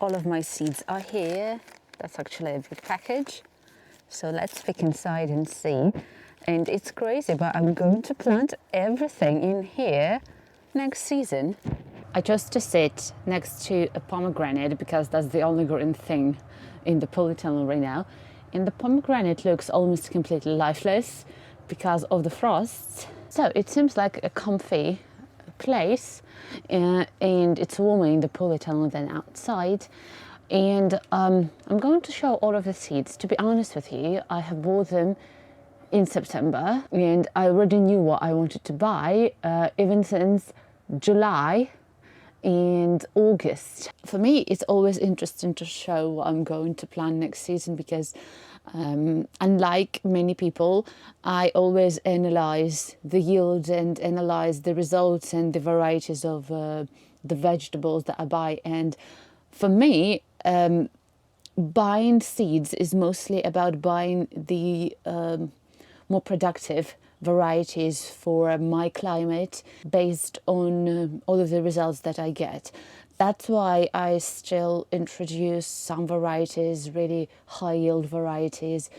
All of my seeds are here. That's actually a big package. So let's peek inside and see. And it's crazy, but I'm going to plant everything in here next season. I chose to sit next to a pomegranate because that's the only green thing in the polytunnel right now. And the pomegranate looks almost completely lifeless because of the frosts. So it seems like a comfy place, and it's warmer in the polytunnel than outside. And I'm going to show all of the seeds. To be honest with you, I have bought them in September and I already knew what I wanted to buy even since July and August. For me, it's always interesting to show what I'm going to plant next season because unlike many people, I always analyze the yield and analyze the results and the varieties of the vegetables that I buy. And for me, buying seeds is mostly about buying the more productive varieties for my climate based on all of the results that I get. That's why I still introduce some varieties, really high yield varieties,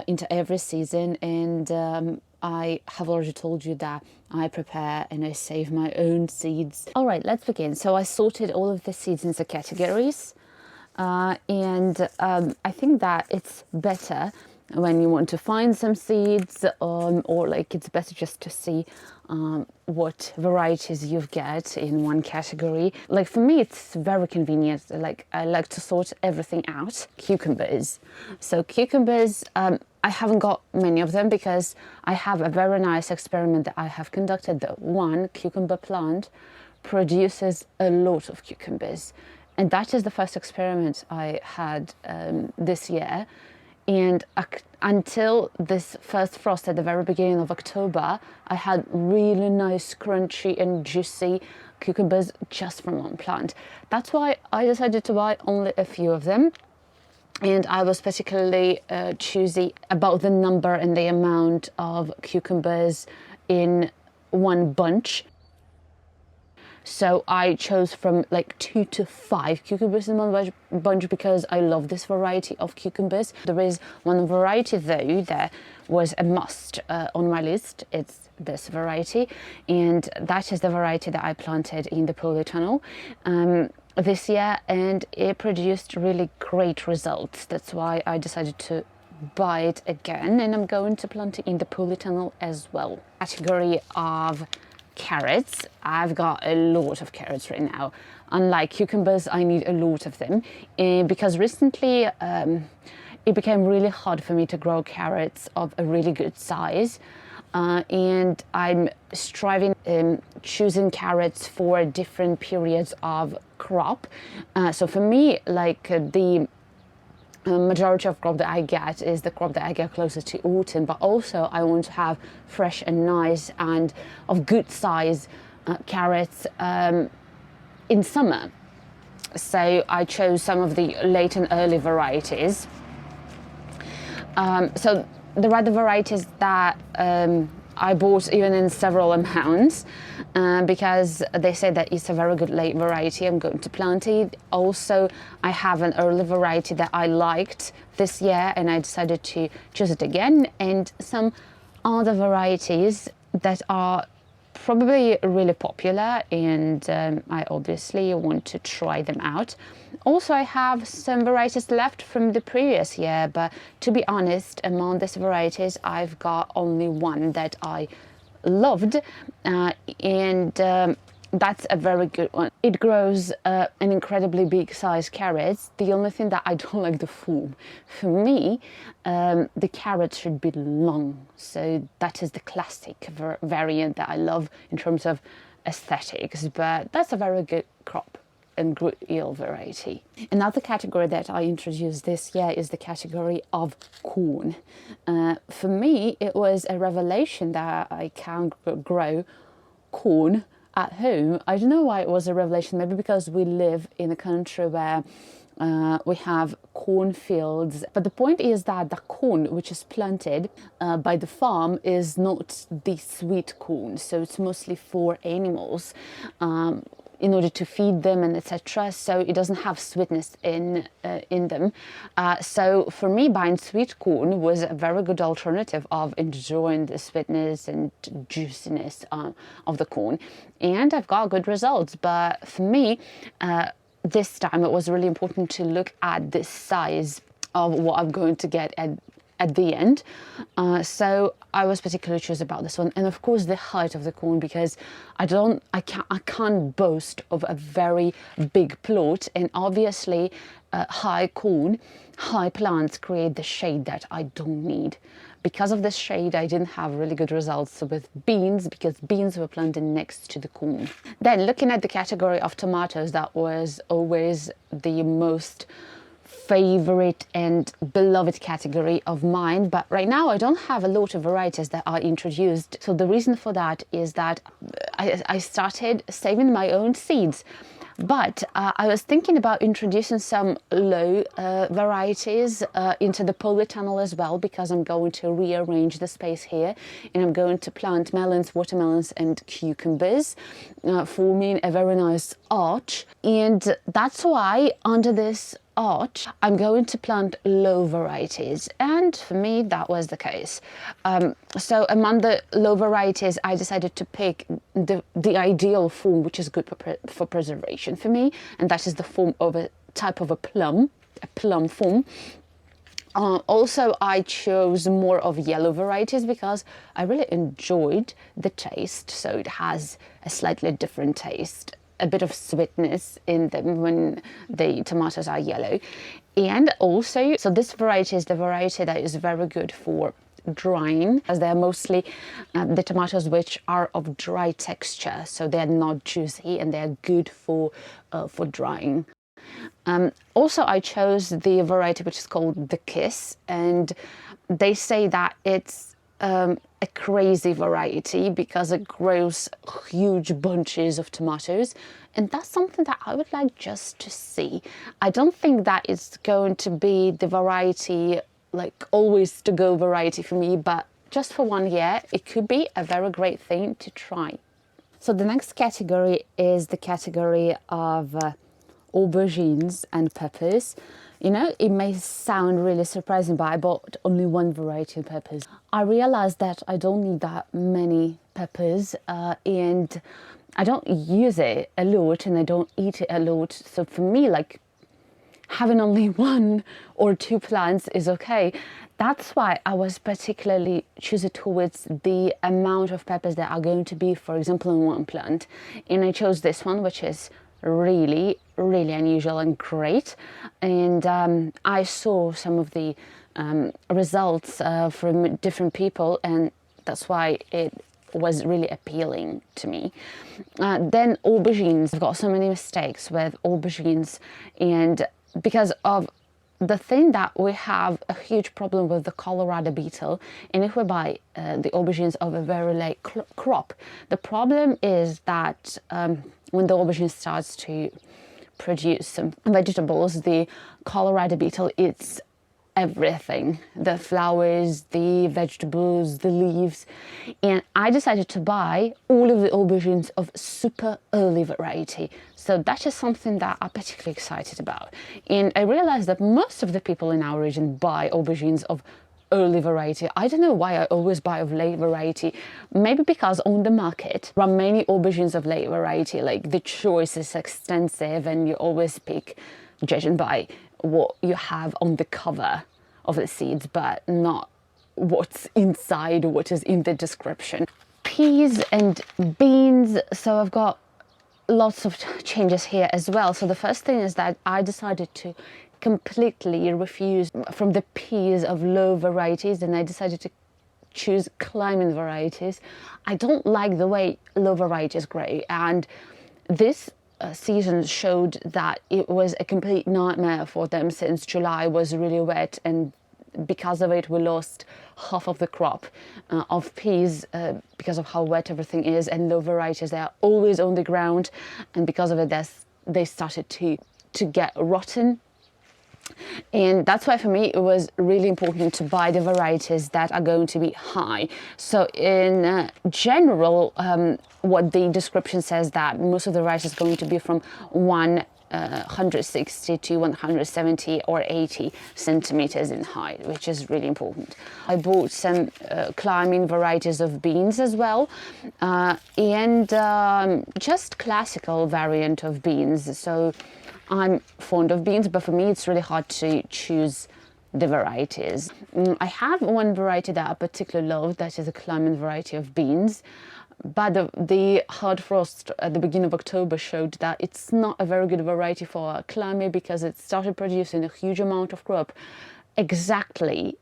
into every season. And I have already told you that I prepare and I save my own seeds. All right, let's begin. So I sorted all of the seeds into categories. And I think that it's better when you want to find some seeds, or like it's better just to see what varieties you get in one category. Like for me, it's very convenient. Like I like to sort everything out. Cucumbers. So cucumbers, I haven't got many of them because I have a very nice experiment that I have conducted. That one cucumber plant produces a lot of cucumbers. And that is the first experiment I had this year. And until this first frost at the very beginning of October, I had really nice, crunchy and juicy cucumbers just from one plant. That's why I decided to buy only a few of them. And I was particularly choosy about the number and the amount of cucumbers in one bunch. So I chose from like 2 to 5 cucumbers in one bunch because I love this variety of cucumbers. There is one variety though that was a must on my list. It's this variety, and that is the variety that I planted in the polytunnel this year, and it produced really great results. That's why I decided to buy it again, and I'm going to plant it in the polytunnel as well. Category of carrots. I've got a lot of carrots right now. Unlike cucumbers, I need a lot of them because recently it became really hard for me to grow carrots of a really good size, and I'm striving choosing carrots for different periods of crop. So for me, like the majority of crop that I get is the crop that I get closer to autumn, but also I want to have fresh and nice and of good size carrots in summer. So I chose some of the late and early varieties. So there are the varieties that I bought even in several amounts because they say that it's a very good late variety. I'm going to plant it. Also, I have an early variety that I liked this year and I decided to choose it again, and some other varieties that are probably really popular, and I obviously want to try them out. Also, I have some varieties left from the previous year, but to be honest, among these varieties, I've got only one that I loved, and that's a very good one. It grows an incredibly big size carrots. The only thing that I don't like the form. For me, the carrots should be long. So that is the classic variant that I love in terms of aesthetics, but that's a very good crop and good yield variety. Another category that I introduced this year is the category of corn. For me, it was a revelation that I can grow corn at home. I don't know why it was a revelation, maybe because we live in a country where we have cornfields. But the point is that the corn which is planted by the farm is not the sweet corn, so it's mostly for animals. in order to feed them and etc. So it doesn't have sweetness in them. So for me, buying sweet corn was a very good alternative of enjoying the sweetness and juiciness of the corn, and I've got good results. But for me, this time it was really important to look at the size of what I'm going to get at the end. So I was particularly choosy about this one, and of course the height of the corn, because I can't boast of a very big plot, and obviously high corn, high plants create the shade that I don't need. Because of this shade, I didn't have really good results with beans, because beans were planted next to the corn. Then looking at the category of tomatoes, that was always the most favorite and beloved category of mine, but right now I don't have a lot of varieties that are introduced. So the reason for that is that I started saving my own seeds, but I was thinking about introducing some low varieties into the polytunnel as well, because I'm going to rearrange the space here, and I'm going to plant melons, watermelons and cucumbers, forming a very nice arch. And that's why under this arch I'm going to plant low varieties, and for me that was the case. So among the low varieties, I decided to pick the ideal form, which is good for preservation for me, and that is the form of a type of a plum form. Also, I chose more of yellow varieties because I really enjoyed the taste. So it has a slightly different taste, a bit of sweetness in them when the tomatoes are yellow. And also, so this variety is the variety that is very good for drying, as they are mostly the tomatoes which are of dry texture, so they are not juicy and they are good for drying. Also, I chose the variety which is called the Kiss, and they say that it's a crazy variety because it grows huge bunches of tomatoes, and that's something that I would like just to see. I don't think that it's going to be the variety, like always to go variety for me, but just for 1 year it could be a very great thing to try. So the next category is the category of aubergines and peppers. You know, it may sound really surprising, but I bought only one variety of peppers. I realized that I don't need that many peppers, and I don't use it a lot and I don't eat it a lot. So for me, like, having only 1 or 2 plants is okay. That's why I was particularly choosy towards the amount of peppers that are going to be, for example, in 1 plant. And I chose this one, which is really unusual and great. And I saw some of the results from different people, and that's why it was really appealing to me. Then aubergines. I've got so many mistakes with aubergines, and because of the thing that we have a huge problem with the Colorado beetle, and if we buy the aubergines of a very late crop, the problem is that when the aubergine starts to produce some vegetables, the Colorado beetle eats everything, the flowers, the vegetables, the leaves. And I decided to buy all of the aubergines of super early variety. So that is something that I'm particularly excited about. And I realized that most of the people in our region buy aubergines of early variety. I don't know why I always buy of late variety. Maybe because on the market there are many aubergines of late variety, like the choice is extensive and you always pick judging by what you have on the cover of the seeds, but not what's inside or what is in the description. Peas and beans. So I've got lots of changes here as well. So the first thing is that I decided to completely refuse from the peas of low varieties, and I decided to choose climbing varieties. I don't like the way low varieties grow, and this season showed that it was a complete nightmare for them, since July was really wet, and because of it we lost half of the crop of peas because of how wet everything is. And low varieties, they are always on the ground, and because of it they started to get rotten. And that's why for me it was really important to buy the varieties that are going to be high. So in general, what the description says, that most of the varieties is going to be from 160 to 170 or 80 centimeters in height, which is really important. I bought some climbing varieties of beans as well, and just classical variant of beans. So I'm fond of beans, but for me it's really hard to choose the varieties. I have one variety that I particularly love, that is a climbing variety of beans. But the hard frost at the beginning of October showed that it's not a very good variety for climate, because it started producing a huge amount of crop exactly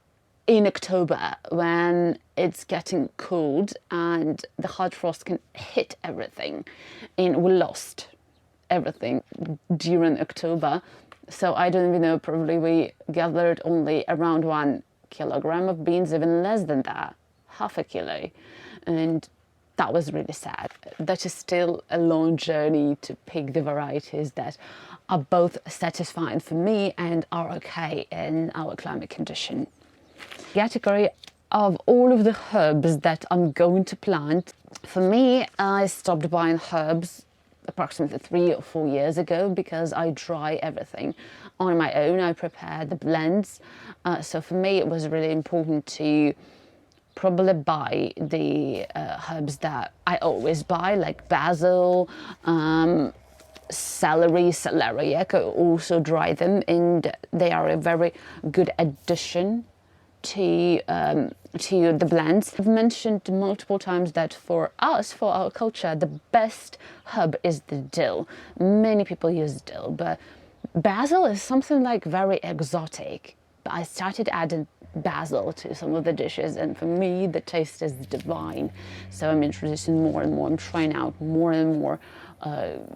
in October, when it's getting cold and the hard frost can hit everything, and we lost everything during October. So I don't even know, probably we gathered only around 1 kilogram of beans, even less than that, half a kilo. And that was really sad. That is still a long journey to pick the varieties that are both satisfying for me and are okay in our climate condition. Category of all of the herbs that I'm going to plant. For me, I stopped buying herbs approximately 3 or 4 years ago, because I dry everything on my own. I prepare the blends. So for me, it was really important to probably buy the herbs that I always buy, like basil, celery. I could also dry them, and they are a very good addition to the blends. I've mentioned multiple times that for us, for our culture, the best herb is the dill. Many people use dill, but basil is something like very exotic. But I started adding basil to some of the dishes, and for me the taste is divine. So I'm introducing more and more, I'm trying out more and more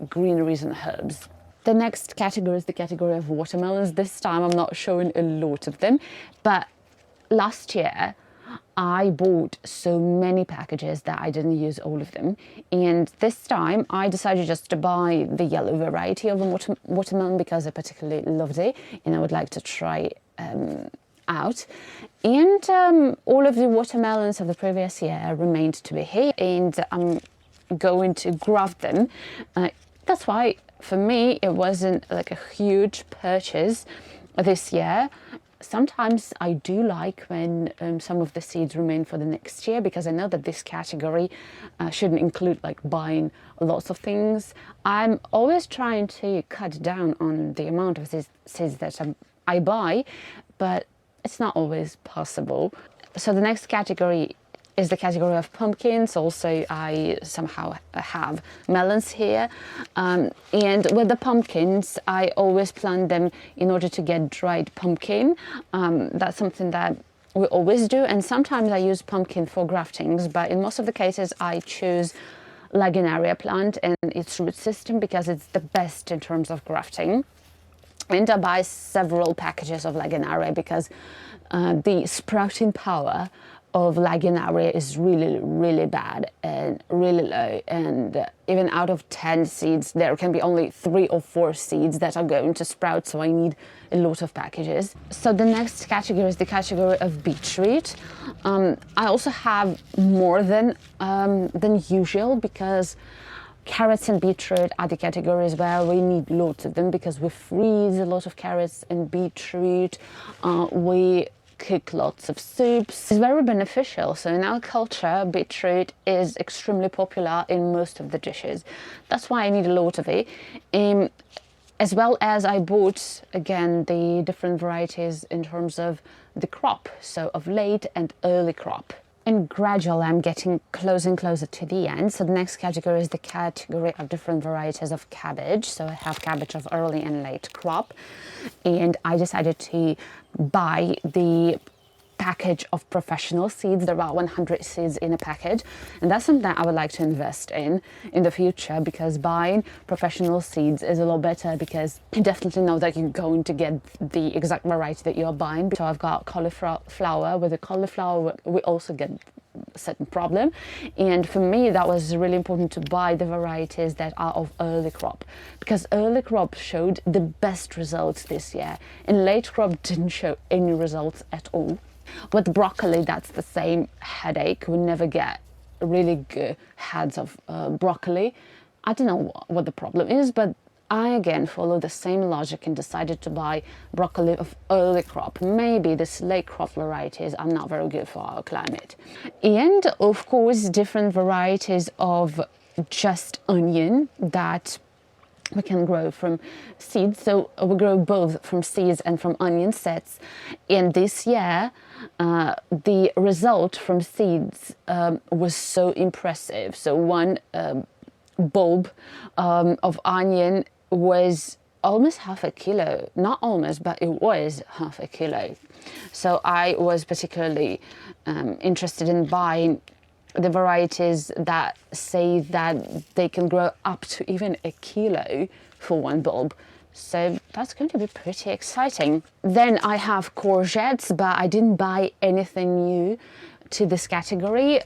greeneries and herbs. The next category is the category of watermelons. This time I'm not showing a lot of them, but last year I bought so many packages that I didn't use all of them, and this time I decided just to buy the yellow variety of the watermelon, because I particularly loved it and I would like to try out. And all of the watermelons of the previous year remained to be here, and I'm going to graft them. That's why for me it wasn't like a huge purchase this year. Sometimes I do like when some of the seeds remain for the next year, because I know that this category shouldn't include like buying lots of things. I'm always trying to cut down on the amount of seeds that I buy, but it's not always possible. So the next category is the category of pumpkins. Also, I somehow have melons here. And with the pumpkins, I always plant them in order to get dried pumpkin. That's something that we always do. And sometimes I use pumpkin for graftings, but in most of the cases, I choose lagenaria plant and its root system, because it's the best in terms of grafting. And I buy several packages of lagenaria, because the sprouting power of lagenaria is really, really bad and really low. And even out of 10 seeds, there can be only 3 or 4 seeds that are going to sprout. So I need a lot of packages. So the next category is the category of beetroot. I also have more than usual, because carrots and beetroot are the categories where we need lots of them, because we freeze a lot of carrots and beetroot. We cook lots of soups. It's very beneficial. So in our culture, beetroot is extremely popular in most of the dishes. That's why I need a lot of it. As well as I bought, again, the different varieties in terms of the crop, so of late and early crop. And gradually I'm getting closer and closer to the end. So the next category is the category of different varieties of cabbage. So I have cabbage of early and late crop. And I decided to buy the package of professional seeds. There are about 100 seeds in a package, and that's something that I would like to invest in the future, because buying professional seeds is a lot better, because you definitely know that you're going to get the exact variety that you're buying. So I've got cauliflower. With the cauliflower we also get a certain problem. And for me, that was really important to buy the varieties that are of early crop, because early crop showed the best results this year, and late crop didn't show any results at all. With broccoli, that's the same headache. We never get really good heads of broccoli. I don't know what the problem is, but I again followed the same logic and decided to buy broccoli of early crop. Maybe this late crop varieties are not very good for our climate. And of course, different varieties of just onion that we can grow from seeds. So we grow both from seeds and from onion sets. And this year, the result from seeds was so impressive. So one bulb of onion was almost half a kilo. Not almost, but it was half a kilo. So I was particularly interested in buying the varieties that say that they can grow up to even a kilo for one bulb. So that's going to be pretty exciting. Then I have courgettes, but I didn't buy anything new to this category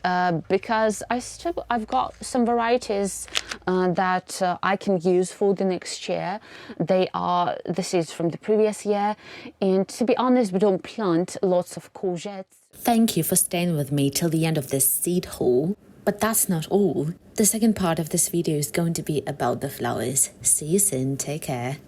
because I've got some varieties that I can use for the next year. This is from the previous year, and to be honest, we don't plant lots of courgettes. Thank you for staying with me till the end of this seed haul. But that's not all. The second part of this video is going to be about the flowers. See you soon. Take care.